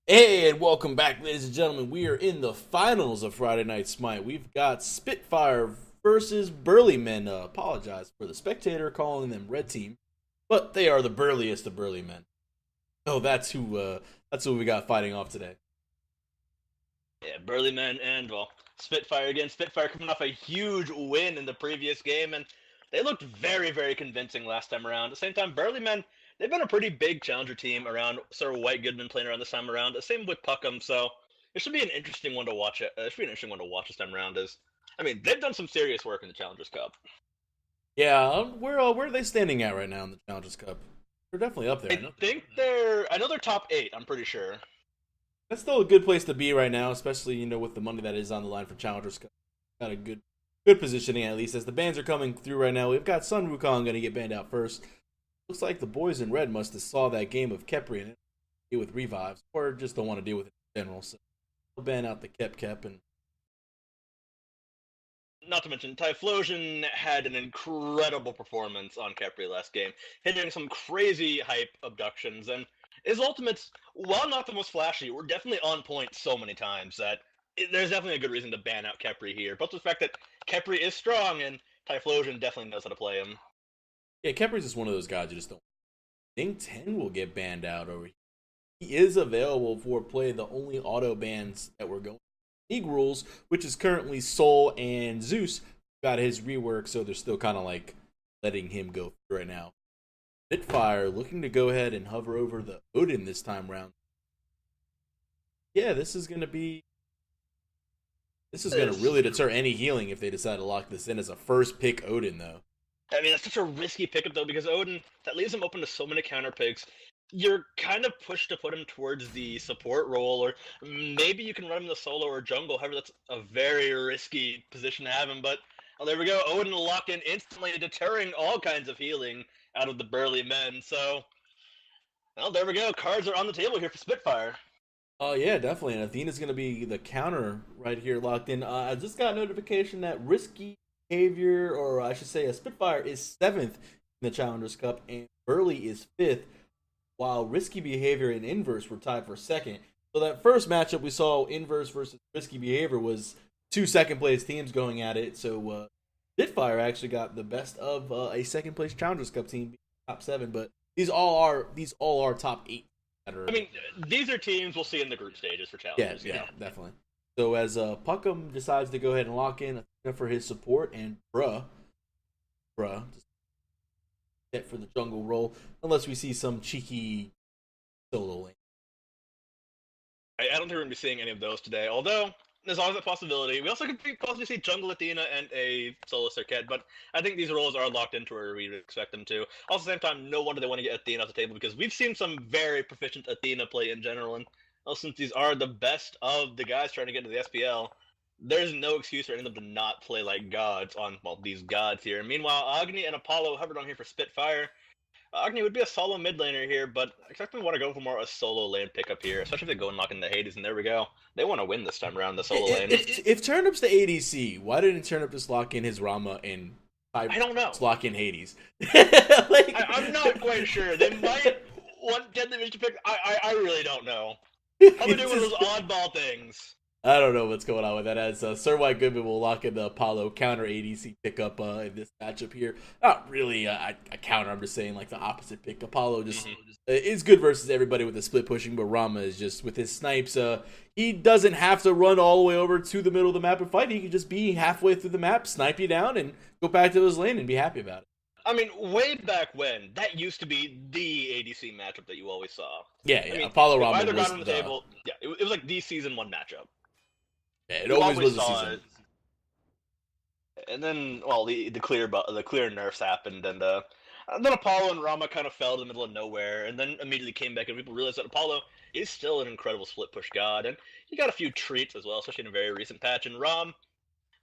Hey, and welcome back, ladies and gentlemen. We are in the finals of Friday Night Smite. We've got Spitfire versus Burly Men. Apologize for the spectator calling them Red Team, but they are the burliest of Burly Men. Oh, that's who we got fighting off today. Yeah, Burly Men and, well, Spitfire again. Spitfire coming off a huge win in the previous game, and they looked very, very convincing last time around. At the same time, Burly Men, they've been a pretty big challenger team around Sir White Goodman playing around this time around. The same with Puckham, so it should be an interesting one to watch. It should be an interesting one to watch this time around. They've done some serious work in the Challengers Cup. Yeah, where are they standing at right now in the Challengers Cup? They're definitely up there. I know they're top 8, I'm pretty sure. That's still a good place to be right now, especially with the money that is on the line for Challengers Cup. Got a good positioning at least as the bans are coming through right now. We've got Sun Wukong going to get banned out first. Looks like the boys in red must have saw that game of Kepri and deal with revives, or just don't want to deal with it in general. So they'll ban out the Kep and Not to mention, Typhlosion had an incredible performance on Kepri last game, hitting some crazy hype abductions, and his ultimates, while not the most flashy, were definitely on point so many times that there's definitely a good reason to ban out Kepri here. But the fact that Kepri is strong and Typhlosion definitely knows how to play him. yeah, Kepri's just one of those guys you just don't. I think 10 will get banned out over here. He is available for play. The only auto bans that we're going league rules, which is currently Soul and Zeus, got his rework, so they're still kind of like letting him go through right now. Spitfire looking to go ahead and hover over the Odin this time round. Yeah, this is gonna really deter any healing if they decide to lock this in as a first pick Odin though. That's such a risky pickup though, because Odin, that leaves him open to so many counter picks. You're kind of pushed to put him towards the support role, or maybe you can run him the solo or jungle. However, that's a very risky position to have him. But there we go, Odin locked in instantly, deterring all kinds of healing out of the Burly Men. So, well, there we go. Cards are on the table here for Spitfire. Oh yeah, definitely. And Athena's gonna be the counter right here locked in. I just got a notification that risky behavior, or I should say, a Spitfire is seventh in the Challengers Cup, and Burley is fifth, while risky behavior and inverse were tied for second. So that first matchup we saw, inverse versus risky behavior, was two second place teams going at it. So Spitfire actually got the best of a second place Challengers Cup team, top seven. But these all are top eight that are. These are teams we'll see in the group stages for Yeah, challengers. yeah, definitely. So as Puckham decides to go ahead and lock in Athena for his support, and bruh, just get for the jungle role, unless we see some cheeky solo lane. I don't think we're going to be seeing any of those today, although there's always a possibility. We also could possibly see Jungle Athena and a solo Circuit, but I think these roles are locked into where we would expect them to. Also, at the same time, no wonder they want to get Athena off the table, because we've seen some very proficient Athena play in general, and well, since these are the best of the guys trying to get into the SPL, there's no excuse for any of them to not play like gods on, well, these gods here. Meanwhile, Agni and Apollo hovered on here for Spitfire. Agni would be a solo mid laner here, but I expect them to want to go for more a solo lane pickup here, especially if they go and lock in the Hades, and there we go. They want to win this time around the solo lane. If Turnip's the ADC, why didn't Turnip just lock in his Rama and I don't know. just lock in Hades? I'm not quite sure. They might want Deadly Mage to pick. I really don't know. Probably doing one of those oddball things. I don't know what's going on with that. As Sir White Goodman will lock in the Apollo counter ADC pickup in this matchup here. Not really a counter. I'm just saying like the opposite pick. Apollo just is good versus everybody with the split pushing, but Rama is just with his snipes. He doesn't have to run all the way over to the middle of the map and fight. He can just be halfway through the map, snipe you down, and go back to his lane and be happy about it. Way back when, that used to be the ADC matchup that you always saw. Yeah, Apollo Rama either was got on the table. Yeah, it was like the season 1 matchup. Yeah, it always was a season. It. And then, well, the clear nerfs happened, and then Apollo and Rama kind of fell to the middle of nowhere, and then immediately came back, and people realized that Apollo is still an incredible split push god, and he got a few treats as well, especially in a very recent patch. And Ram,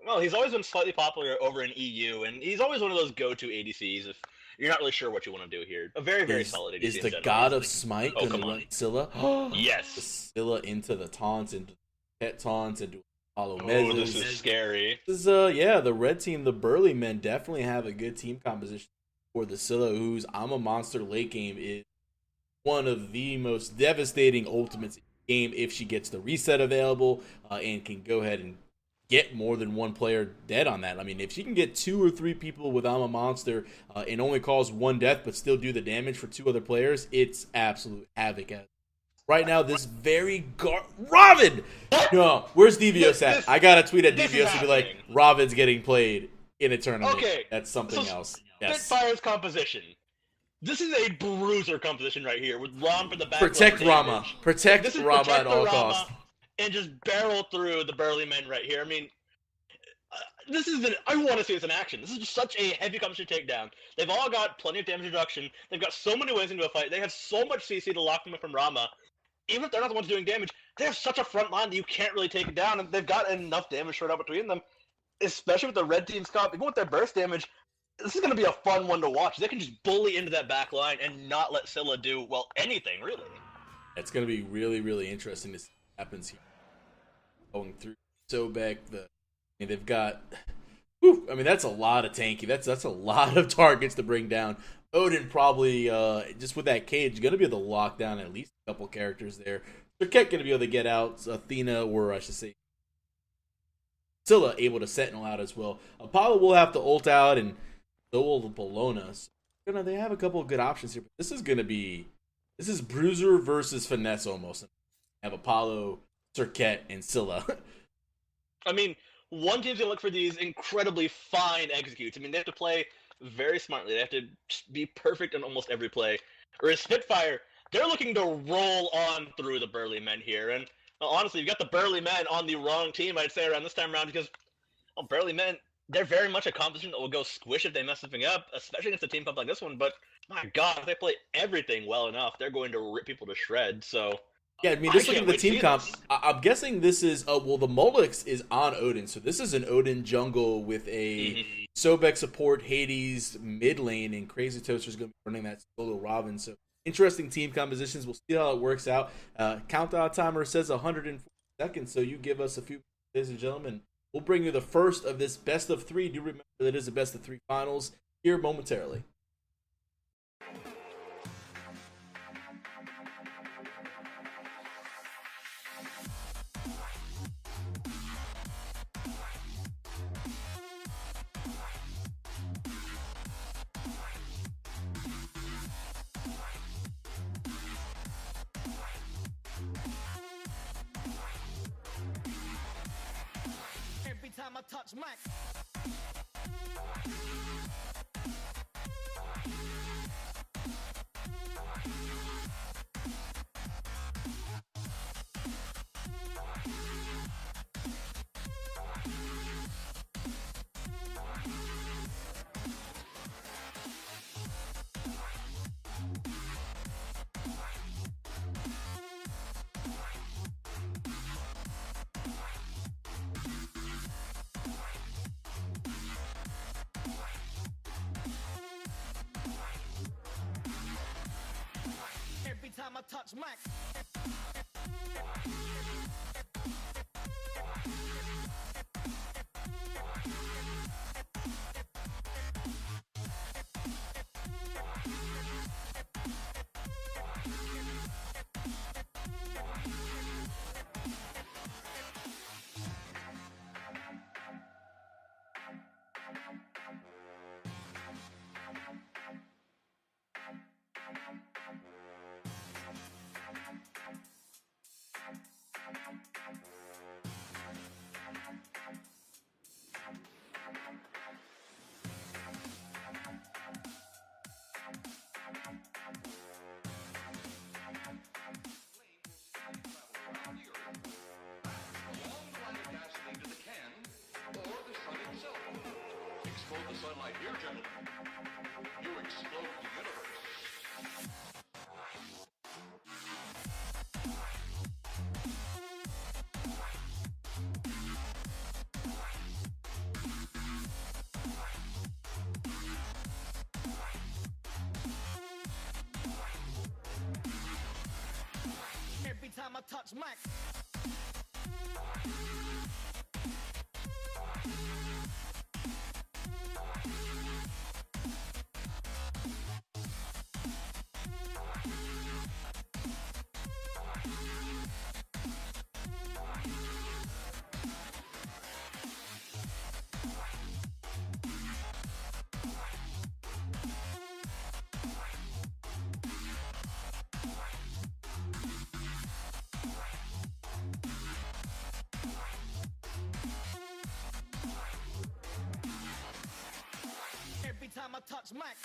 well, he's always been slightly popular over in EU, and he's always one of those go-to ADCs if you're not really sure what you want to do here. A very, very solid ADC. Is the god of Smite going to run Scylla? Yes. The Scylla into the taunts, into pet taunts, into Apollo Mezzes. This is scary. This is, the red team, the Burly Men, definitely have a good team composition for the Scylla, whose I'm a Monster late game is one of the most devastating ultimates game if she gets the reset available and can go ahead and get more than one player dead on that. I mean, if she can get 2 or 3 people with I'm a Monster and only cause 1 death but still do the damage for 2 other players, it's absolute havoc. Right now, this very Ravid! No, where's Devios at? I gotta tweet at Devios to be like, Ravid's getting played in a tournament. Okay. That's something else. Yes. Spitfire's composition. This is a bruiser composition right here with Ram for the back. Protect Rama. Protect Rama at all costs. And just barrel through the Burly men right here. I mean, this is I want to see this in action. This is just such a heavy composition takedown. They've all got plenty of damage reduction. They've got so many ways into a fight. They have so much CC to lock them from Rama. Even if they're not the ones doing damage, they have such a front line that you can't really take it down, and they've got enough damage spread out between them. Especially with the red team's comp, even with their burst damage, this is going to be a fun one to watch. They can just bully into that back line and not let Scylla do, well, anything, really. It's going to be really, really interesting to see what happens here. Going through Sobek, they've got... Whew, I mean, that's a lot of tanky. That's a lot of targets to bring down. Odin probably, just with that cage, going to be able to lock down at least a couple characters there. Serket going to be able to get out. Athena, or I should say, Scylla able to sentinel out as well. Apollo will have to ult out, and so will Bologna. So, they have a couple of good options here. But this is Bruiser versus Finesse almost. Have Apollo, Serket, and Scylla. I mean, one team's going to look for these incredibly fine executes. I mean, they have to play very smartly. They have to be perfect in almost every play. Whereas Spitfire, they're looking to roll on through the Burly men here. And honestly, you've got the Burly men on the wrong team, I'd say, around this time around, because Burly men, they're very much a composition that will go squish if they mess something up, especially against a team pump like this one. But my God, if they play everything well enough, they're going to rip people to shreds. So yeah, I mean, just looking at the team comp, I'm guessing this is, well, the Molix is on Odin, so this is an Odin jungle with a Sobek support, Hades mid lane, and Crazy Toaster's going to be running that solo Robin. So interesting team compositions. We'll see how it works out. Countdown timer says 140 seconds, so you give us a few, ladies and gentlemen. We'll bring you the first of this best of 3. Do remember that it is a best of 3 finals here momentarily. Every time I touch Mac. Every time I touch Mac. Explode the sunlight here, gentlemen. You explode the universe. Every time I touch Mac. time I touch Mac.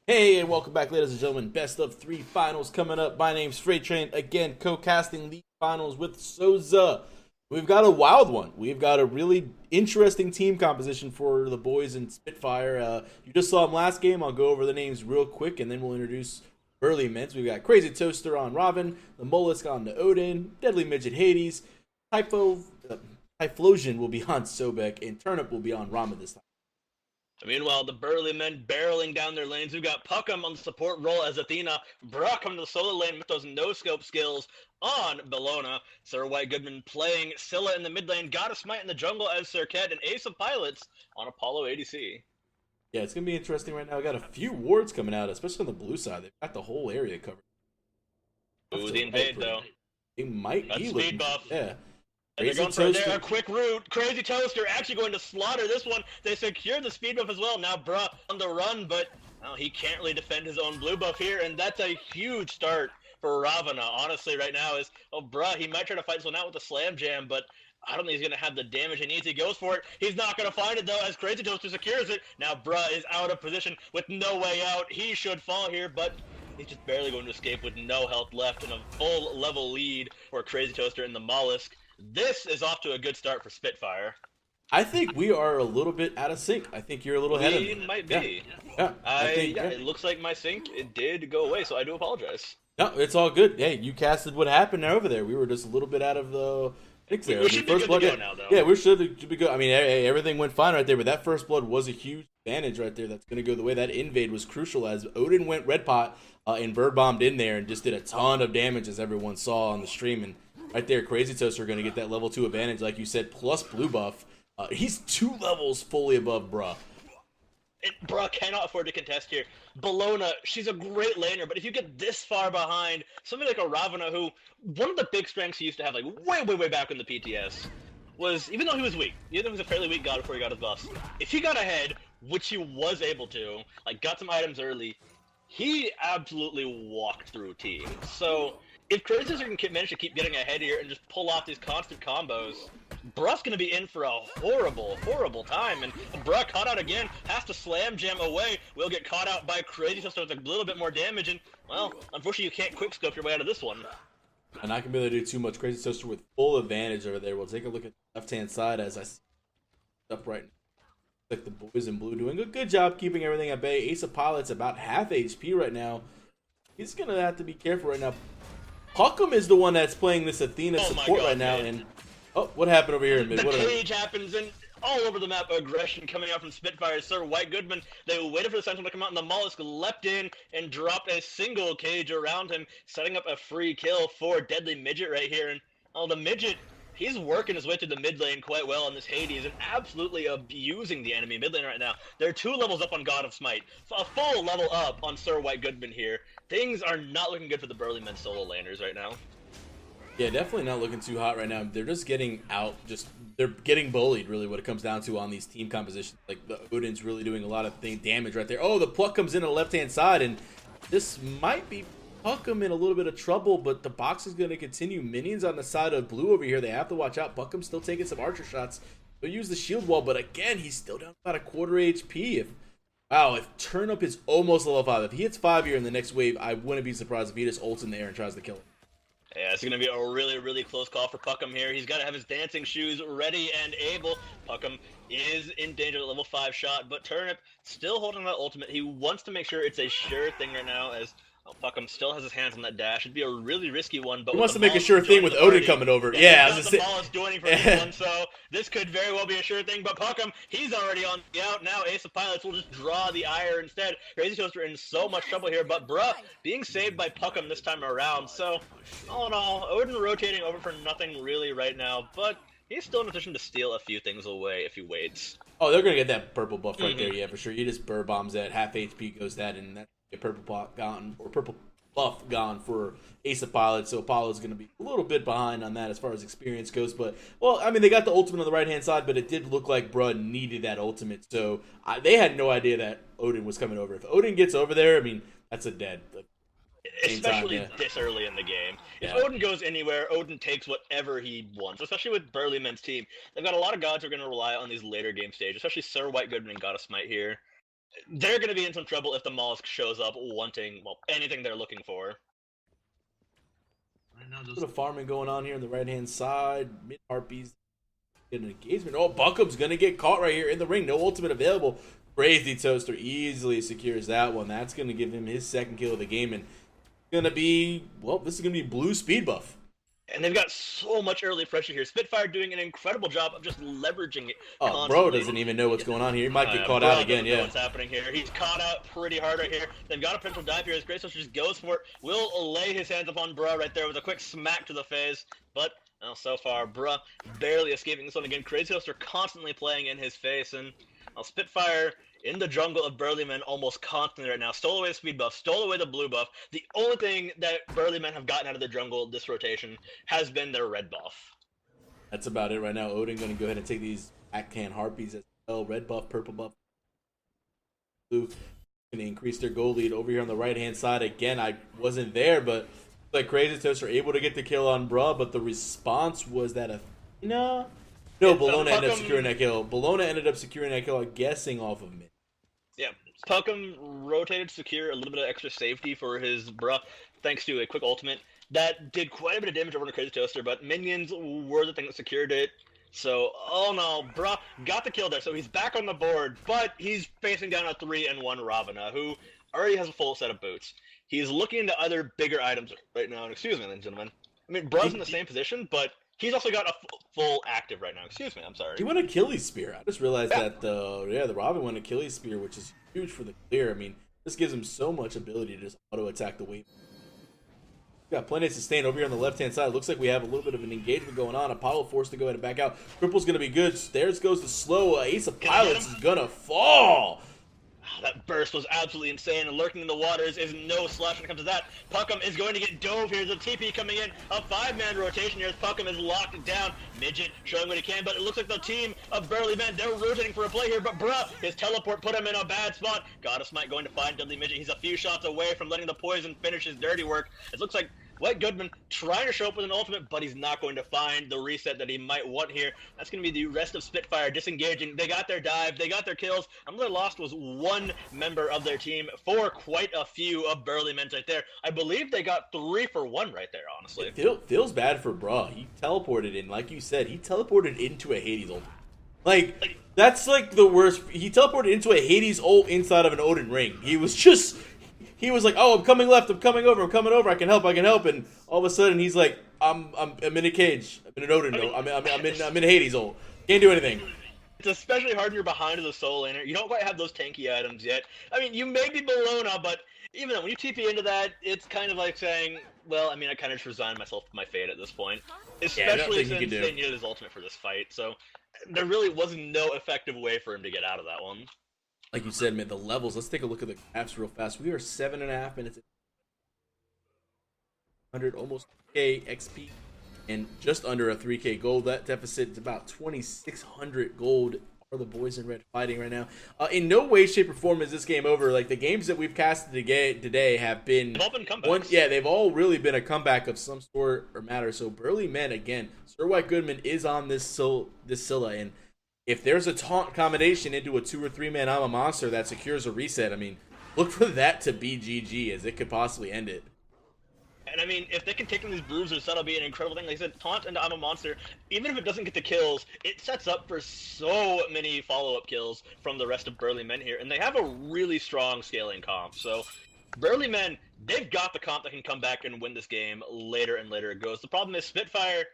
Hey, and welcome back, ladies and gentlemen. Best of 3 finals coming up. My name's Freight Train, again, co-casting the finals with Souza. We've got a wild one. We've got a really interesting team composition for the boys in Spitfire. You just saw them last game. I'll go over the names real quick, and then we'll introduce Burly Mints. We've got Crazy Toaster on Robin, the Mollusk on the Odin, Deadly Midget Hades, Typhlosion will be on Sobek, and Turnip will be on Rama this time. Meanwhile, the Burly men barreling down their lanes. We've got Puckham on the support role as Athena. Brock coming to the solo lane with those no-scope skills on Bellona. Sir White Goodman playing Scylla in the mid lane. Got a Smite in the jungle as Serket, and Ace of Pilots on Apollo ADC. Yeah, it's going to be interesting right now. We got a few wards coming out, especially on the blue side. They've got the whole area covered. Ooh, the invade, though. They might That's be speed looking, buff. yeah. And they're going for a quick route. Crazy Toaster actually going to slaughter this one. They secure the speed buff as well. Now Bruh on the run, but he can't really defend his own blue buff here, and that's a huge start for Ravana. Honestly, right now is, Bruh, he might try to fight this one out with a slam jam, but I don't think he's going to have the damage he needs. He goes for it. He's not going to find it, though, as Crazy Toaster secures it. Now Bruh is out of position with no way out. He should fall here, but he's just barely going to escape with no health left and a full level lead for Crazy Toaster and the Mollusk. This is off to a good start for Spitfire. I think we are a little bit out of sync. I think you're a little ahead of me. We might be. Yeah. It looks like my sync, it did go away, so I do apologize. No, it's all good. Hey, you casted what happened over there. We were just a little bit out of the sync there. We should be good to go now, though. Yeah, we should be good. I mean, everything went fine right there, but that first blood was a huge advantage right there. That's going to go the way. That invade was crucial as Odin went red pot and bird bombed in there and just did a ton of damage, as everyone saw on the stream. And right there, Crazy Toaster going to get that level 2 advantage, like you said, plus blue buff. He's 2 levels fully above Bruh. Bruh cannot afford to contest here. Bellona, she's a great laner, but if you get this far behind, somebody like a Ravana, who, one of the big strengths he used to have, like, way back in the PTS, was, even though he was weak, even though he was a fairly weak god before he got his buffs, if he got ahead, which he was able to, like, got some items early, he absolutely walked through teams. So, if Crazy can manage to keep getting ahead here and just pull off these constant combos, Bruh's going to be in for a horrible time, and Bruh caught out again, has to slam jam away, will get caught out by Crazy Toaster with a little bit more damage, and, well, unfortunately you can't quickscope your way out of this one. And I can really do too much. Crazy Toaster with full advantage over there. We'll take a look at the left-hand side as I see up right now. Like the boys in blue doing a good job keeping everything at bay. Ace of Pilots about half HP right now. He's going to have to be careful right now. Puckham is the one that's playing this Athena support right now, and what happened over here in mid? The cage happens, and all over the map, aggression coming out from Spitfire. Sir White Goodman, they waited for the Sentinel to come out, and the Mollusk leapt in and dropped a single cage around him, setting up a free kill for Deadly Midget right here. And the Midget, he's working his way through the mid lane quite well in this Hades and absolutely abusing the enemy mid lane right now. They're 2 levels up on God of Smite, a full level up on Sir White Goodman here. Things are not looking good for the Burly men solo laners right now. Yeah, definitely not looking too hot right now. They're just getting out. They're getting bullied, really, what it comes down to on these team compositions. Like, the Odin's really doing a lot of damage right there. Oh, the pluck comes in on the left-hand side, and this might be Puckham in a little bit of trouble, but the box is going to continue. Minions on the side of blue over here. They have to watch out. Puckham's still taking some archer shots. They'll use the shield wall, but again, he's still down about a quarter HP. If Turnip is almost level 5, if he hits 5 here in the next wave, I wouldn't be surprised if he just ults in the air and tries to kill him. Yeah, it's going to be a really close call for Puckham here. He's got to have his dancing shoes ready and able. Puckham is in danger of the level 5 shot, but Turnip still holding that ultimate. He wants to make sure it's a sure thing right now as Well, Puckham still has his hands on that dash. It'd be a really risky one, but He with wants the to make a Maul's sure thing joining with the Odin party- coming over. Yeah, Yeah, I he's was got gonna the say. Maul is joining for this one, so this could very well be a sure thing. But Puckham, he's already on the out now. Ace of Pilots will just draw the ire instead. Crazy Toaster in so much trouble here, but bruh, being saved by Puckham this time around. So, all in all, Odin rotating over for nothing really right now, but he's still in a position to steal a few things away if he waits. Oh, they're gonna get that purple buff right there, yeah, for sure. He just burr bombs that, half HP goes that, and that's a purple pot gone, or purple buff gone for Ace of Pilots. So Apollo's gonna be a little bit behind on that as far as experience goes. But well, I mean, they got the ultimate on the right hand side, but it did look like Bruh needed that ultimate, so they had no idea that Odin was coming over. If Odin gets over there, I mean, that's a dead. Especially time, yeah. this early in the game. Yeah. If Odin goes anywhere, Odin takes whatever he wants, especially with Burly Men's team. They've got a lot of gods who are going to rely on these later game stages, especially Sir White Goodman and God of Smite here. They're going to be in some trouble if the Mollusk shows up wanting, well, anything they're looking for. Right now, just a bit of farming going on here on the right hand side. Mid Harpies get an engagement. Oh, Buckham's going to get caught right here in the ring. No ultimate available. Crazy Toaster easily secures that one. That's going to give him his second kill of the game, and gonna be, well, this is gonna be blue speed buff. And they've got so much early pressure here. Spitfire doing an incredible job of just leveraging it. Oh, constantly. Bro doesn't even know what's going on here. He might get caught out again, yeah. What's happening here? He's caught out pretty hard right here. They've got a potential dive here. As Grace Toaster just goes for it. Will lay his hands upon Bro right there with a quick smack to the face. But well, so far, Bruh barely escaping this one again. Crazy Toaster constantly playing in his face, and well, Spitfire in the jungle of Burly Men almost constantly right now. Stole away the speed buff, stole away the blue buff. The only thing that Burly Men have gotten out of the jungle this rotation has been their red buff. That's about it right now. Odin going to go ahead and take these backhand Harpies as well. Red buff, purple buff, blue. Going to increase their goal lead over here on the right-hand side. Again, I wasn't there, but like Crazy Toaster able to get the kill on Bruh, but the response was that Athena... No, Bologna ended up securing that kill. Bologna ended up securing that kill, I'm guessing, off of mid. Yeah, Puckham rotated to secure a little bit of extra safety for his Bruh, thanks to a quick ultimate. That did quite a bit of damage over to Crazy Toaster, but minions were the thing that secured it. So, oh no, Bruh got the kill there, so he's back on the board, but he's facing down a 3-1 Ravana, who already has a full set of boots. He's looking into other bigger items right now, and excuse me, ladies and gentlemen. I mean, Bruh's in the same position, but he's also got a full active right now. Excuse me, I'm sorry. He went Achilles Spear. I just realized that the Robin went Achilles Spear, which is huge for the clear. I mean, this gives him so much ability to just auto-attack the wave. Got plenty of sustain over here on the left-hand side. Looks like we have a little bit of an engagement going on. Apollo forced to go ahead and back out. Cripple's going to be good. There goes the slow. Ace of Pilots is going to fall. That burst was absolutely insane, and lurking in the waters is no slouch when it comes to that. Puckham is going to get dove here. There's a TP coming in. A 5-man rotation here as Puckham is locked down. Midget showing what he can, but it looks like the team of Burly Men, they're rotating for a play here, but bruh, his teleport put him in a bad spot. God of Smite going to find Dudley Midget. He's a few shots away from letting the poison finish his dirty work. It looks like White Goodman trying to show up with an ultimate, but he's not going to find the reset that he might want here. That's going to be the rest of Spitfire disengaging. They got their dive, they got their kills. All they lost was one member of their team for quite a few of Burly Men's right there. I believe they got 3 for 1 right there, honestly. It feels bad for Bruh. He teleported in, like you said, he teleported into a Hades ult. Like, that's like the worst. He teleported into a Hades ult inside of an Odin ring. He was like, oh, I'm coming left, I'm coming over, I can help, and all of a sudden he's like, I'm in a cage, I'm in an Odin, I'm in Hades ult, can't do anything. It's especially hard when you're behind the soul laner. You don't quite have those tanky items yet. I mean, you may be Bologna, but even then, when you TP into that, it's kind of like saying, well, I mean, I kind of just resigned myself to my fate at this point. Especially since they needed his ultimate for this fight, so there really was no effective way for him to get out of that one. Like you said, man, the levels, let's take a look at the graphs real fast. We are 7.5 minutes, 100, almost 3K XP, and just under a 3K gold. That deficit is about 2,600 gold. Are the boys in red fighting right now? In no way, shape, or form is this game over. Like, the games that we've casted today have been... They've all been comebacks. They've all really been a comeback of some sort or matter. So, Burly Men, again, Sir White Goodman is on this Scylla, and if there's a taunt combination into a 2 or 3-man I'm a monster that secures a reset, I mean, look for that to be GG, as it could possibly end it. And I mean, if they can take them these bruisers, that'll be an incredible thing. Like I said, taunt into I'm a monster, even if it doesn't get the kills, it sets up for so many follow-up kills from the rest of Burly Men here. And they have a really strong scaling comp, so Burly men, they've got the comp that can come back and win this game later and later it goes. The problem is Spitfire,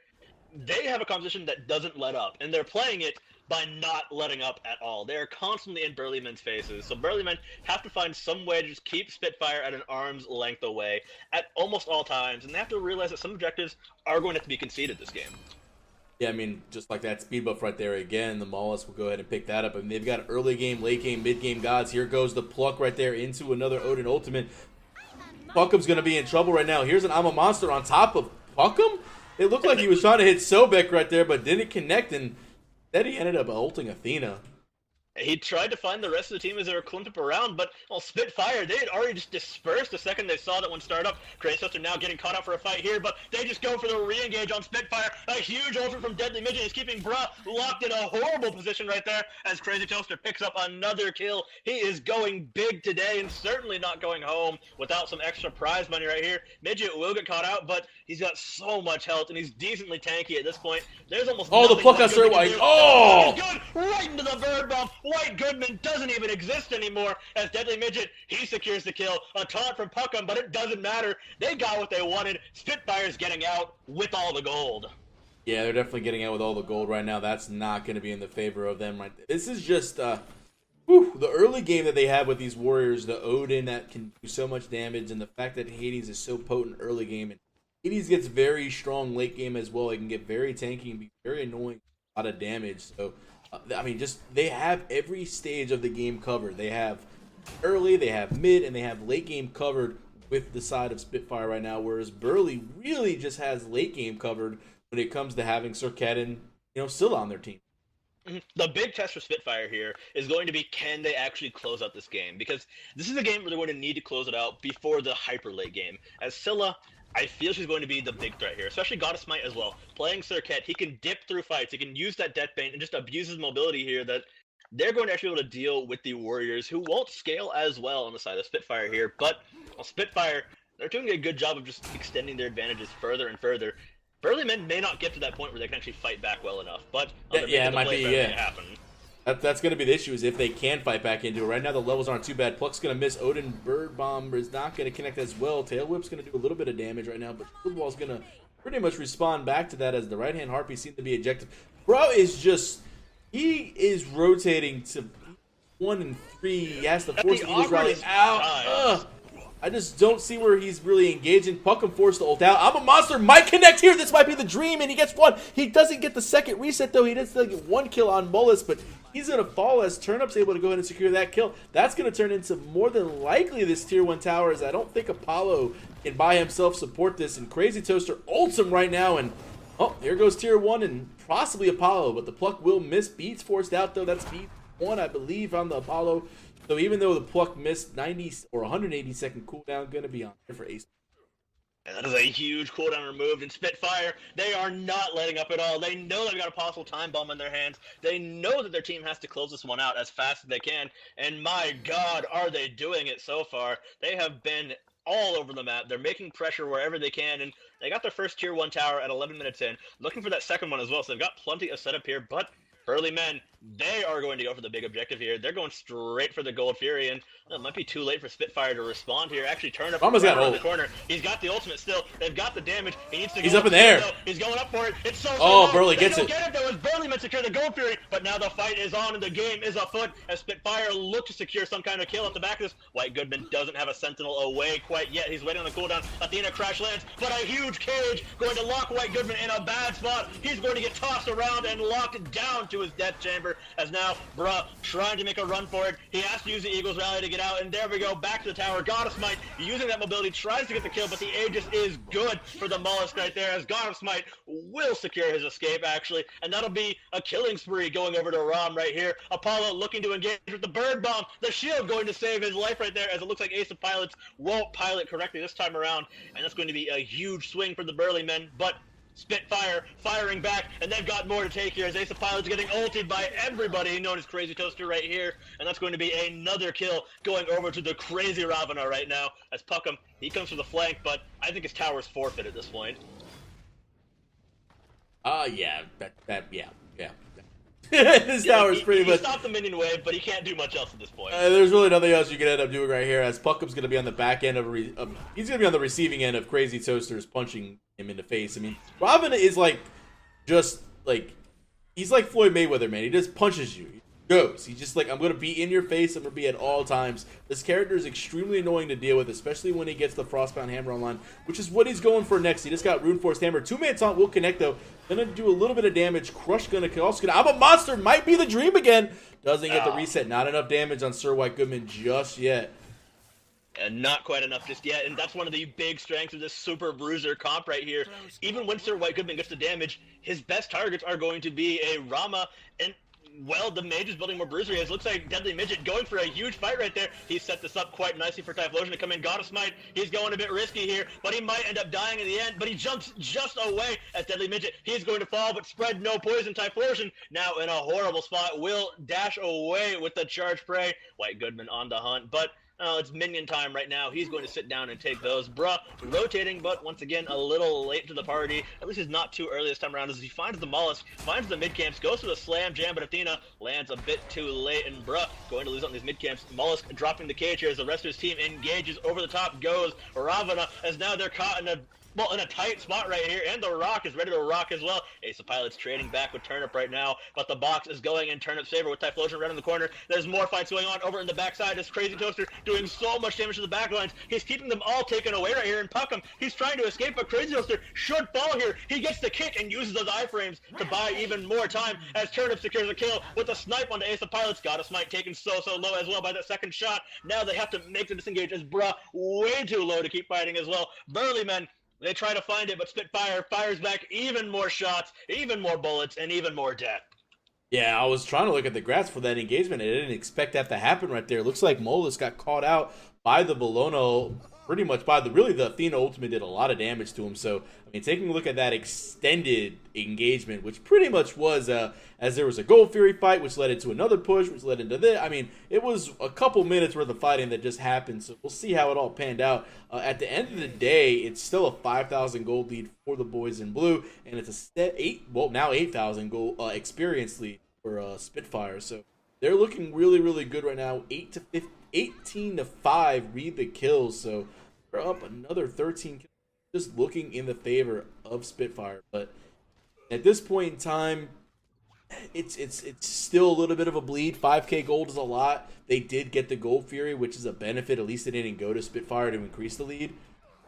they have a composition that doesn't let up, and they're playing it by not letting up at all. They are constantly in Burly men's faces, so Burly men have to find some way to just keep Spitfire at an arm's length away at almost all times, and they have to realize that some objectives are going to have to be conceded this game. Yeah, I mean, just like that speed buff right there again, the Mollusk will go ahead and pick that up. I mean, they've got early game, late game, mid game gods. Here goes the pluck right there into another Odin ultimate. Puckham's going to be in trouble right now. Here's an I'm a Monster on top of Puckham. It looked like he was trying to hit Sobek right there, but didn't connect, and then he ended up ulting Athena. He tried to find the rest of the team as they were clumped up around, but well, Spitfire, they had already just dispersed the second they saw that one start up. Kratos are now getting caught up for a fight here, but they just go for the re-engage on Spitfire. A huge ultimate from Deadly Midget is keeping Bruh locked in a horrible position right there as Crazy Toaster picks up another kill. He is going big today and certainly not going home without some extra prize money right here. Midget will get caught out, but he's got so much health and he's decently tanky at this point. There's almost the pluck got Sir White. Oh! He's good right into the bird bomb. White Goodman doesn't even exist anymore as Deadly Midget, he secures the kill. A taunt from Puckham, but it doesn't matter. They got what they wanted. Spitfire's getting out with all the gold. Yeah, they're definitely getting out with all the gold right now. That's not going to be in the favor of them right there. This is just the early game that they have with these warriors, the Odin that can do so much damage, and the fact that Hades is so potent early game. And Hades gets very strong late game as well. It can get very tanky and be very annoying, a lot of damage. So I mean, just they have every stage of the game covered. They have early, they have mid, and they have late game covered with the side of Spitfire right now, whereas Burly really just has late game covered when it comes to having Circuit and, Scylla on their team. The big test for Spitfire here is going to be, can they actually close out this game? Because this is a game where they're going to need to close it out before the hyper late game. As Scylla, I feel she's going to be the big threat here, especially Goddess Smite as well. Playing Circuit, he can dip through fights, he can use that Death Bane and just abuse his mobility here that they're going to actually be able to deal with the Warriors, who won't scale as well on the side of Spitfire here. But Spitfire, they're doing a good job of just extending their advantages further and further. Burly men may not get to that point where they can actually fight back well enough, but it might be, happen. That's going to be the issue, is if they can fight back into it. Right now, the levels aren't too bad. Pluck's going to miss. Odin Bird Bomb is not going to connect as well. Tail Whip's going to do a little bit of damage right now, but Football's going to pretty much respond back to that as the right-hand Harpy seems to be ejected. Bro is just, he is rotating to 1 and 3. He has to force the Eagles rally out. I just don't see where he's really engaging. Puckham forced to ult out. I'm a Monster might connect here. This might be the dream, and he gets one. He doesn't get the second reset, though. He does still get 1 kill on Mullis, but he's going to fall as Turnup's able to go ahead and secure that kill. That's going to turn into more than likely this Tier 1 tower, as I don't think Apollo can by himself support this, and Crazy Toaster ults him right now, and here goes Tier 1 and possibly Apollo, but the Pluck will miss. Beats forced out, though. That's beat 1, I believe, on the Apollo. So even though the Pluck missed 90 or 180 second cooldown, going to be on there for Ace. And that is a huge cooldown removed. And Spitfire, they are not letting up at all. They know they've got a possible time bomb in their hands. They know that their team has to close this one out as fast as they can. And my God, are they doing it so far? They have been all over the map. They're making pressure wherever they can. And they got their first Tier 1 tower at 11 minutes in. Looking for that second one as well. So they've got plenty of setup here. But Burly men, they are going to go for the big objective here. They're going straight for the Gold Fury, and it might be too late for Spitfire to respond here. Actually, turn up Almost got around the corner. He's got the ultimate still. They've got the damage. He needs to. He's up in the air. He's going up for it. It's so. Burly gets it. Get it though. As Burly men secure the Gold Fury, but now the fight is on and the game is afoot. As Spitfire look to secure some kind of kill at the back of this. White Goodman doesn't have a Sentinel away quite yet. He's waiting on the cooldown. Athena crash lands, but a huge cage going to lock White Goodman in a bad spot. He's going to get tossed around and locked down to his death chamber. As now, Bruh trying to make a run for it. He has to use the Eagles Rally to get out, and there we go, back to the tower. Goddess Smite using that mobility, tries to get the kill, but the Aegis is good for the Mollusk right there, as Goddess Smite will secure his escape, actually, and that'll be a killing spree going over to Rom right here. Apollo looking to engage with the Bird Bomb. The shield going to save his life right there, as it looks like Ace of Pilots won't pilot correctly this time around, and that's going to be a huge swing for the Burly men, but Spitfire firing back, and they've got more to take here as Ace of Pilots getting ulted by everybody known as Crazy Toaster right here, and that's going to be another kill going over to the Crazy Ravana right now as Puckham, he comes for the flank, but I think his tower's forfeit at this point. Yeah. This tower is pretty he much. stopped the minion wave, but he can't do much else at this point. There's really nothing else you can end up doing right here, as Puckham's going to be on the back end of he's going to be on the receiving end of Crazy Toasters punching him in the face. I mean, Robin is like just like he's like Floyd Mayweather, man. He just punches you. He goes. He's just like, I'm going to be in your face. I'm going to be at all times. This character is extremely annoying to deal with, especially when he gets the Frostbound Hammer online, which is what he's going for next. He just got Rune Force Hammer. Two-man taunt will connect, though. Gonna do a little bit of damage. Crush gonna also gonna. I'm a monster. Might be the dream again. Doesn't get the reset. Not enough damage on Sir White Goodman just yet. And not quite enough just yet, and that's one of the big strengths of this Super Bruiser comp right here. Even when Sir White Goodman gets the damage, his best targets are going to be a Rama, and well, the mage is building more bruiser. It looks like Deadly Midget going for a huge fight right there. He set this up quite nicely for Typhlosion to come in. Got a smite. He's going a bit risky here, but he might end up dying in the end. But he jumps just away at Deadly Midget. He's going to fall, but spread no poison. Typhlosion now in a horrible spot. Will dash away with the charge prey. White Goodman on the hunt, but it's minion time right now. He's going to sit down and take those. Bruh, rotating, but once again, a little late to the party. At least he's not too early this time around as he finds the Mollusk, finds the mid-camps, goes for the slam jam, but Athena lands a bit too late, and Bruh going to lose on these mid-camps. Mollusk dropping the cage here as the rest of his team engages. Over the top goes Ravana, as now they're caught in a tight spot right here, and the Rock is ready to rock as well. Ace of Pilots trading back with Turnip right now, but the box is going in Turnip's favor with Typhlosion right in the corner. There's more fights going on over in the backside as Crazy Toaster doing so much damage to the backlines. He's keeping them all taken away right here, and Puckham, he's trying to escape, but Crazy Toaster should fall here. He gets the kick and uses those iframes to buy even more time as Turnip secures a kill with a snipe on the Ace of Pilots. Got a Smite taken so low as well by that second shot. Now they have to make the disengage as Bruh way too low to keep fighting as well. Burly men, they try to find it, but Spitfire fires back even more shots, even more bullets, and even more death. Yeah, I was trying to look at the graphs for that engagement. I didn't expect that to happen right there. Looks like Molus got caught out by the Bologna, pretty much by the Athena ultimate did a lot of damage to him. So, I mean, taking a look at that extended engagement, which pretty much was, as there was a Gold Fury fight, which led into another push, which led into this. I mean, it was a couple minutes worth of fighting that just happened. So we'll see how it all panned out. At the end of the day, it's still a 5,000 gold lead for the boys in blue, and it's a now 8,000 gold experience lead for Spitfire. So they're looking really, really good right now. 18 to 5 read the kills. So they're up another 13 kills, just looking in the favor of Spitfire. But at this point in time, it's still a little bit of a bleed. 5k gold is a lot. They did get the Gold Fury, which is a benefit. At least it didn't go to Spitfire to increase the lead.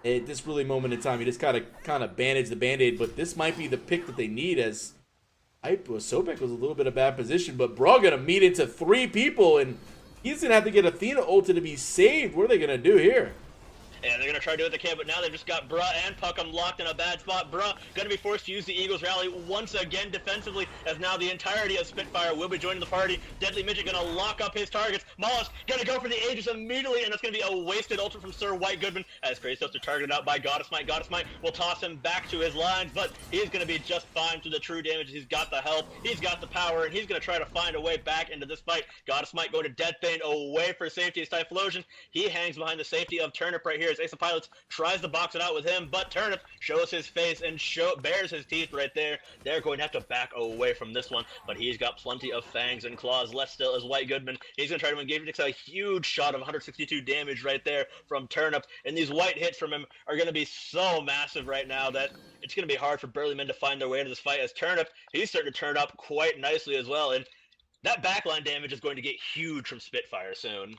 At this really moment in time, you just gotta kind of bandage the band-aid. But this might be the pick that they need, as Sobek was a little bit of bad position. But Bro gonna meet into 3 people, and he's gonna have to get Athena ulted to be saved. What are they gonna do here? And they're going to try to do what they can, but now they've just got Bruh and Puckham locked in a bad spot. Bruh going to be forced to use the Eagles Rally once again defensively, as now the entirety of Spitfire will be joining the party. Deadly Midget going to lock up his targets. Mollusk going to go for the Aegis immediately, and it's going to be a wasted ultimate from Sir White Goodman, as Crazy Toaster targeted out by Goddess Smite. Goddess Smite will toss him back to his lines, but he's going to be just fine through the true damage. He's got the health, he's got the power, and he's going to try to find a way back into this fight. Goddess Smite going to Death Bane away for safety as Typhlosion. He hangs behind the safety of Turnip right here as Ace of Pilots tries to box it out with him, but Turnip shows his face and bares his teeth right there. They're going to have to back away from this one, but he's got plenty of fangs and claws left still as White Goodman. He's going to try to engage. He takes a huge shot of 162 damage right there from Turnip, and these white hits from him are going to be so massive right now that it's going to be hard for Burly men to find their way into this fight, as Turnip, he's starting to turn up quite nicely as well, and that backline damage is going to get huge from Spitfire soon.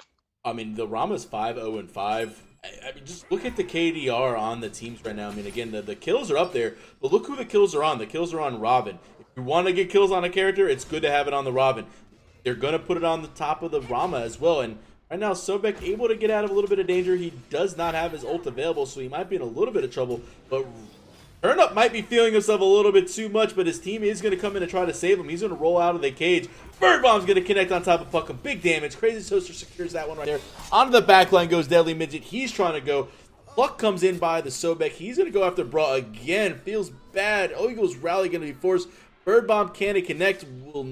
I mean, the Rama's 5-0-5. I mean, just look at the KDR on the teams right now. I mean, again, the kills are up there, but look who the kills are on. The kills are on Robin. If you want to get kills on a character, it's good to have it on the Robin. They're going to put it on the top of the Rama as well, and right now, Sobek able to get out of a little bit of danger. He does not have his ult available, so he might be in a little bit of trouble, but Turnip might be feeling himself a little bit too much, but his team is going to come in and try to save him. He's going to roll out of the cage. Bird Bomb's going to connect on top of Puckham. Big damage. Crazy Toaster secures that one right there. Onto the backline goes Deadly Midget. He's trying to go. Pluck comes in by the Sobek. He's going to go after Bra again. Feels bad. Eagles Rally going to be forced. Bird Bomb can't connect. Will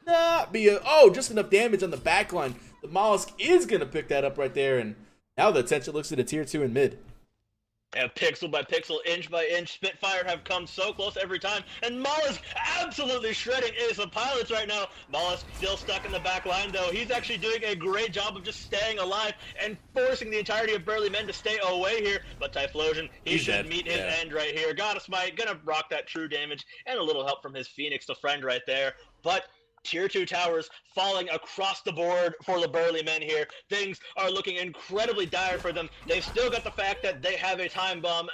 not be just enough damage on the backline. The Mollusk is going to pick that up right there, and now the attention looks at a tier 2 in mid. And pixel by pixel, inch by inch, Spitfire have come so close every time, and Maula's absolutely shredding Ace of Pilots right now. Maula's still stuck in the back line, though. He's actually doing a great job of just staying alive and forcing the entirety of Burly Men to stay away here. But Typhlosion, he should dead. meet his end right here. Got a Smite, gonna rock that true damage, and a little help from his Phoenix, the friend right there. But Tier 2 towers falling across the board for the Burly Men here. Things are looking incredibly dire for them. They've still got the fact that they have a time bomb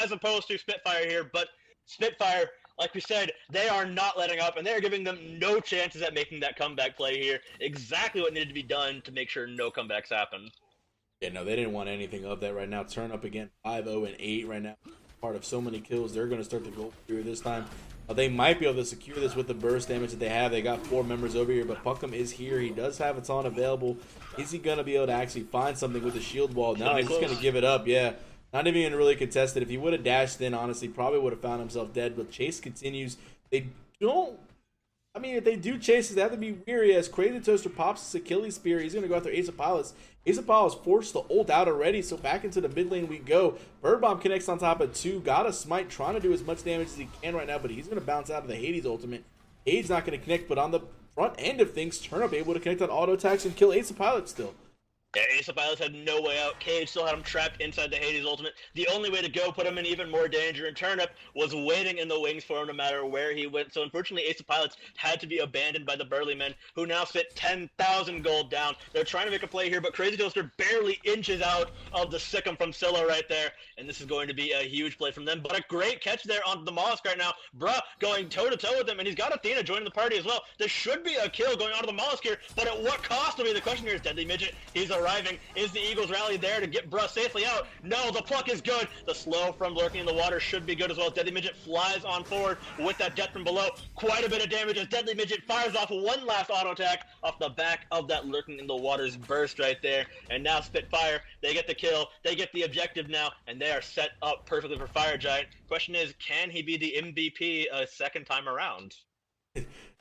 as opposed to Spitfire here, but Spitfire, like we said, they are not letting up, and they are giving them no chances at making that comeback play here. Exactly what needed to be done to make sure no comebacks happen. Yeah, no, they didn't want anything of that right now. Turn up again, 5-0-8 right now. Part of so many kills, they're going to start to go through this time. They might be able to secure this with the burst damage that they have. They got 4 members over here, but Puckham is here. He does have a ton available. Is he going to be able to actually find something with the shield wall? No, he's just going to give it up. Yeah, not even going to really contest it. If he would have dashed in, honestly, probably would have found himself dead. But chase continues. They don't. I mean, if they do chases, they have to be weary as Crazy Toaster pops his Achilles spear. He's going to go after Ace of Pilots. Ace of Pilots forced to ult out already, so back into the mid lane we go. Bird Bomb connects on top of 2. Got a Smite, trying to do as much damage as he can right now, but he's going to bounce out of the Hades ultimate. Hades not going to connect, but on the front end of things, Turnip able to connect on auto attacks and kill Ace of Pilots still. Yeah, Ace of Pilots had no way out. Cage still had him trapped inside the Hades ultimate. The only way to go put him in even more danger, and Turnip was waiting in the wings for him no matter where he went. So unfortunately, Ace of Pilots had to be abandoned by the Burly Men, who now sit 10,000 gold down. They're trying to make a play here, but Crazy Toaster barely inches out of the Sikkim from Scylla right there, and this is going to be a huge play from them. But a great catch there on the Mollusk right now. Bruh going toe-to-toe with him, and he's got Athena joining the party as well. There should be a kill going on to the Mollusk here, but at what cost will be the question here. Is Deadly Midget, he's arriving. Is the Eagles rally there to get Bruh safely out? No, the pluck is good. The slow from lurking in the water should be good as well. Deadly Midget flies on forward with that death from below. Quite a bit of damage as Deadly Midget fires off one last auto attack off the back of that lurking in the waters burst right there. And now Spitfire, they get the kill, they get the objective now, and they are set up perfectly for Fire Giant. Question is, can he be the MVP a second time around?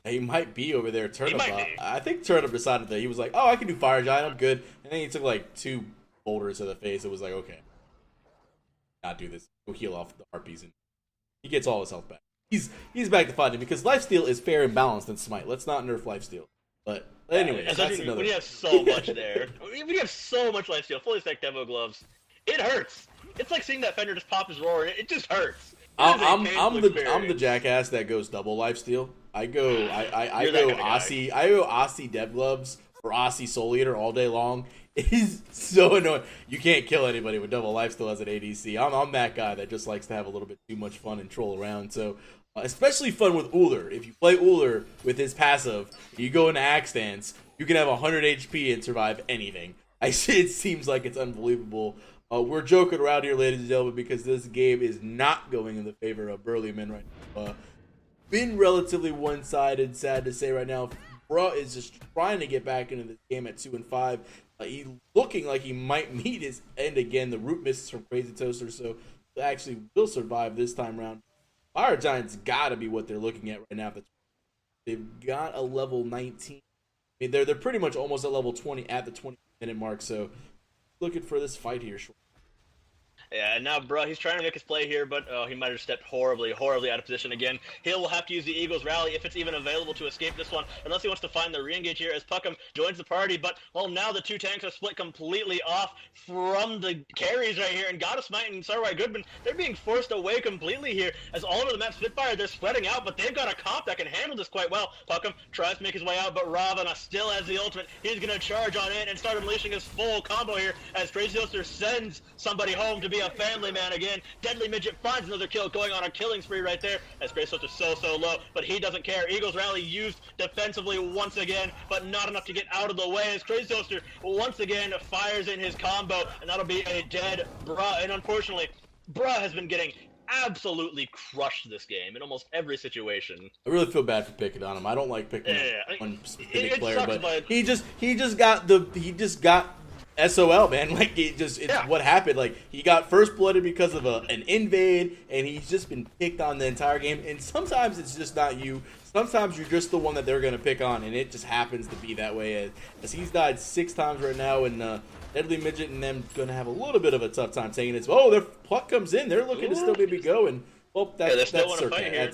He might be over there. Turnip. I think Turnip decided that he was like, "Oh, I can do Fire Giant. I'm good." And then he took like 2 boulders to the face. It was like, okay, not do this. Go heal off the harpies, and he gets all his health back. He's back to fighting because lifesteal is fair and balanced in Smite. Let's not nerf lifesteal. But anyway, that's another. When you have so much there, when you have so much lifesteal, fully stacked Devo gloves, it hurts. It's like seeing that Fender just pop his roar, and it just hurts. I'm the jackass that goes double lifesteal. I go Aussie Dev Gloves or Aussie Soul Eater all day long. It is so annoying. You can't kill anybody with double lifesteal as an ADC. I'm that guy that just likes to have a little bit too much fun and troll around. So especially fun with Uller. If you play Uller with his passive, you go into Axe Dance, you can have 100 HP and survive anything. It seems like it's unbelievable. We're joking around here, ladies and gentlemen, because this game is not going in the favor of Burly Men right now. Been relatively one-sided, sad to say right now. Bruh is just trying to get back into this game at 2-5. He looking like he might meet his end again. The root misses from Crazy Toaster, so he actually will survive this time around. Fire Giant's got to be what they're looking at right now. They've got a level 19. I mean, they're pretty much almost at level 20 at the 20-minute mark, so looking for this fight here short. Yeah, and now, bro, he's trying to make his play here, but he might have stepped horribly out of position again. He'll have to use the Eagles rally if it's even available to escape this one, unless he wants to find the re-engage here as Puckham joins the party. But, well, now the 2 tanks are split completely off from the carries right here, and Goddess Smite and Sarwai Goodman, they're being forced away completely here, as all over the map Spitfire, they're spreading out, but they've got a comp that can handle this quite well. Puckham tries to make his way out, but Ravana still has the ultimate. He's going to charge on in and start unleashing his full combo here, as Crazy Toaster sends somebody home to be a family man again. Deadly Midget finds another kill, going on a killing spree right there, as Crazy Toaster's so low, but he doesn't care. Eagles rally used defensively once again, but not enough to get out of the way, as Crazy Toaster once again fires in his combo, and that'll be a dead Bruh. And unfortunately, Bruh has been getting absolutely crushed this game in almost every situation. I really feel bad for picking on him. I don't like picking on one specific player, sucks, but he just got SOL, man. Like, it's what happened. Like, he got first blooded because of an invade, and he's just been picked on the entire game. And sometimes it's just not you. Sometimes you're just the one that they're going to pick on, and it just happens to be that way. As he's died 6 times right now, and Deadly Midget and them going to have a little bit of a tough time taking it. Oh, their Puck comes in. They're looking to still maybe go, and, well, that's Sir.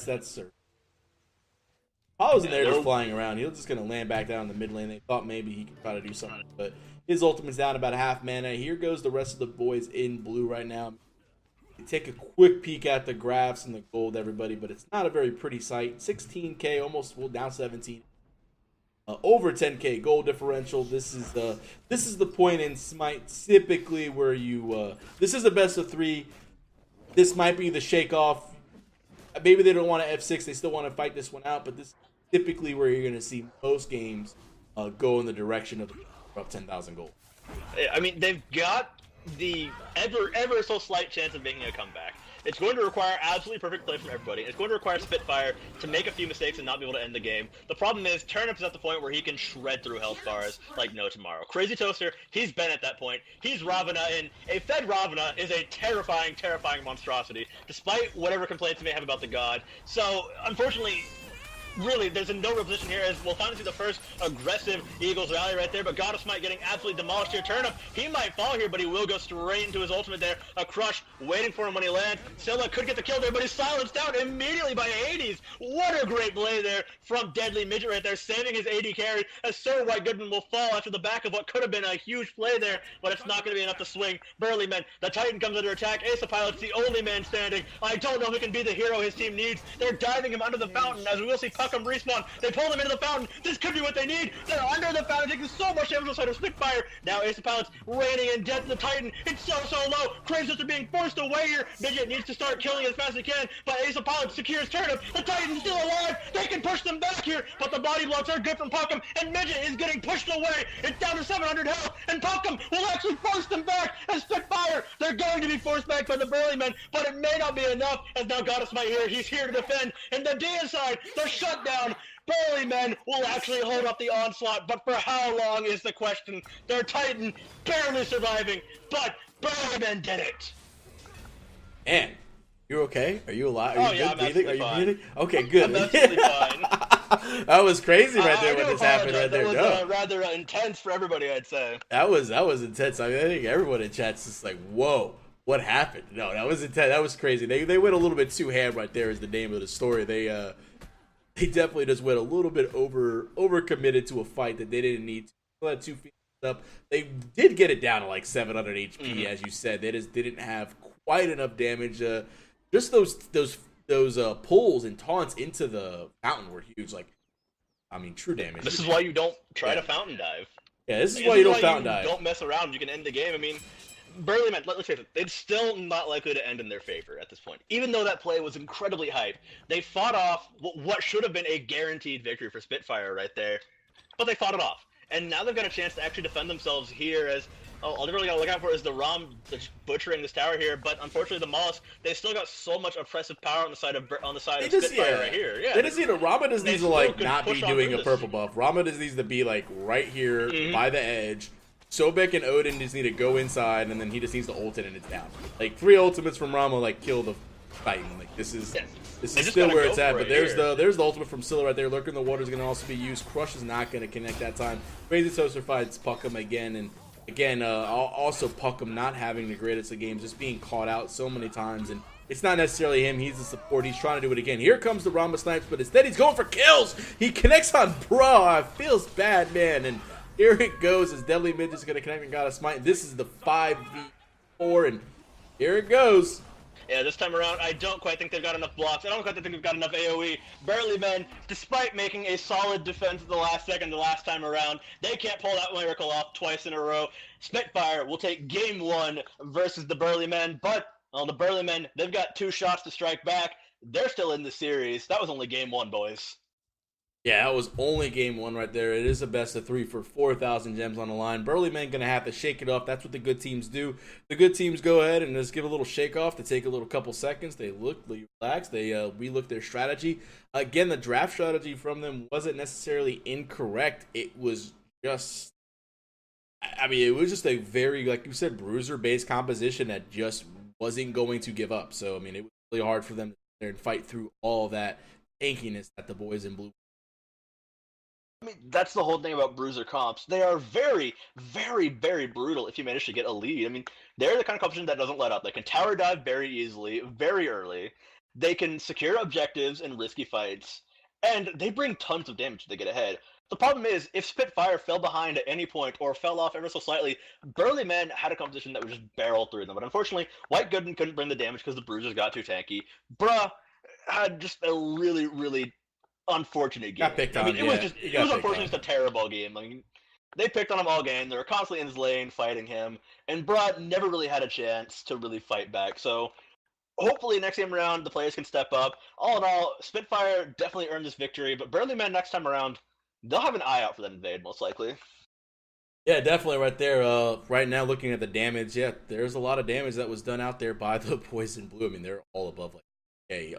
That's Sir. Apollo's in there just flying around. He was just going to land back down in the mid lane. They thought maybe he could try to do something, but his ultimate's down about half mana. Here goes the rest of the boys in blue right now. You take a quick peek at the graphs and the gold, everybody, but it's not a very pretty sight. 16K, almost down 17. Over 10K gold differential. This is the point in Smite typically where you this is the best of 3. This might be the shake off. Maybe they don't want to F6. They still want to fight this one out, but this is typically where you're going to see most games go in the direction of up 10,000 gold. I mean, they've got the ever so slight chance of making a comeback. It's going to require absolutely perfect play from everybody. It's going to require Spitfire to make a few mistakes and not be able to end the game. The problem is, Turnip is at the point where he can shred through health bars like no tomorrow. Crazy Toaster, he's been at that point. He's Ravana, and a fed Ravana is a terrifying, terrifying monstrosity, despite whatever complaints you may have about the god. So, unfortunately, really, there's no real position here, as we'll finally see the first aggressive Eagles rally right there, but God of Smite getting absolutely demolished here. Turnip, he might fall here, but he will go straight into his ultimate there. A crush waiting for him when he lands. Scylla could get the kill there, but he's silenced out immediately by Hades. What a great play there from Deadly Midget right there, saving his AD carry, as Sir White Goodman will fall after the back of what could have been a huge play there, but it's not going to be enough to swing. Burly men, the Titan comes under attack. Ace of Pilot's the only man standing. I don't know who can be the hero his team needs. They're diving him under the fountain, as we will see Puckham respawn. They pull him into the fountain. This could be what they need. They're under the fountain, taking so much damage outside of Spitfire. Now Ace of Pilots raining in death to the Titan. It's so low. Crazes are being forced away here. Midget needs to start killing as fast as he can, but Ace of Pilots secures Turnip. The Titan's still alive. They can push them back here, but the body blocks are good from Puckham, and Midget is getting pushed away. It's down to 700 health, and Puckham will actually force them back as Spitfire. They're going to be forced back by the Burly men, but it may not be enough, as now God of Smite here. He's here to defend, and the D side, the shutdown. Burly men will actually hold up the onslaught, but for how long is the question? Their Titan barely surviving, but Burly men did it. Man, you're okay? Are you alive? Are you I'm breathing? Are you fine. breathing? Okay, good. I'm absolutely fine. That was crazy right there when this happened right there. That was rather intense for everybody, I'd say. That was intense. I mean, I think everyone in chat's just like, whoa. What happened? No, that was intense. That was crazy. They went a little bit too ham right there is the name of the story. They definitely just went a little bit over committed to a fight that they didn't need to. They had 2 feet up. They did get it down to like 700 HP, as you said. They just didn't have quite enough damage. Just those pulls and taunts into the fountain were huge. Like, I mean, true damage. This is why you don't try to fountain dive. Yeah, this is why you don't fountain dive. Don't mess around. You can end the game. I mean, Burly men, let's face it, it's still not likely to end in their favor at this point. Even though that play was incredibly hype, they fought off what should have been a guaranteed victory for Spitfire right there, but they fought it off. And now they've got a chance to actually defend themselves here as, all they really got to look out for is the Rom butchering this tower here, but unfortunately the Mollusk, they still got so much oppressive power on the side of Spitfire right here. Yeah, they just need Rama just needs to like not be doing a purple buff. Rama just needs to be like right here by the edge. Sobek and Odin just need to go inside, and then he just needs to ult it, and it's down. Like 3 ultimates from Rama, like kill the Titan. Like this is still where it's at. But there's the ultimate from Scylla right there. Lurker in the Water is going to also be used. Crush is not going to connect that time. Crazy Toaster fights Puckham again, and again also Puckham not having the greatest of games, just being caught out so many times, and it's not necessarily him. He's the support. He's trying to do it again. Here comes the Rama snipes, but instead he's going for kills. He connects on Bra. It feels bad, man, and here it goes as Deadly Midget's going to connect and God of Smite. This is the 5v4, and here it goes. Yeah, this time around, I don't quite think they've got enough blocks. I don't quite think they've got enough AoE. Burly men, despite making a solid defense at the last second the last time around, they can't pull that miracle off twice in a row. Spitfire will take game 1 versus the Burly men, but the Burly men, they've got 2 shots to strike back. They're still in the series. That was only game 1, boys. Yeah, that was only game 1 right there. It is a best of 3 for 4,000 gems on the line. Burly men going to have to shake it off. That's what the good teams do. The good teams go ahead and just give a little shake off to take a little couple seconds. They look, they relax, they relook their strategy. Again, the draft strategy from them wasn't necessarily incorrect. It was just I mean, it was just a very, like you said, bruiser-based composition that just wasn't going to give up. So, I mean, it was really hard for them to sit there and fight through all that tankiness that the boys in blue. I mean, that's the whole thing about bruiser comps. They are very, very, very brutal if you manage to get a lead. I mean, they're the kind of competition that doesn't let up. They can tower dive very easily, very early. They can secure objectives in risky fights, and they bring tons of damage to get ahead. The problem is, if Spitfire fell behind at any point or fell off ever so slightly, Burly Men had a competition that would just barrel through them. But unfortunately, White Gooden couldn't bring the damage because the bruisers got too tanky. Bruh had just a really, really unfortunate game. Got picked on. I mean, it yeah. was just He it got was picked unfortunately on. just a terrible game. I mean, they picked on him all game. They were constantly in his lane fighting him, and Brad never really had a chance to really fight back. So hopefully next game around the players can step up. All in all, Spitfire definitely earned this victory, but Burly Men next time around, they'll have an eye out for that invade most likely. Yeah, definitely right there. Right now, looking at the damage, yeah, there's a lot of damage that was done out there by the boys in blue. I mean, they're all above like, okay,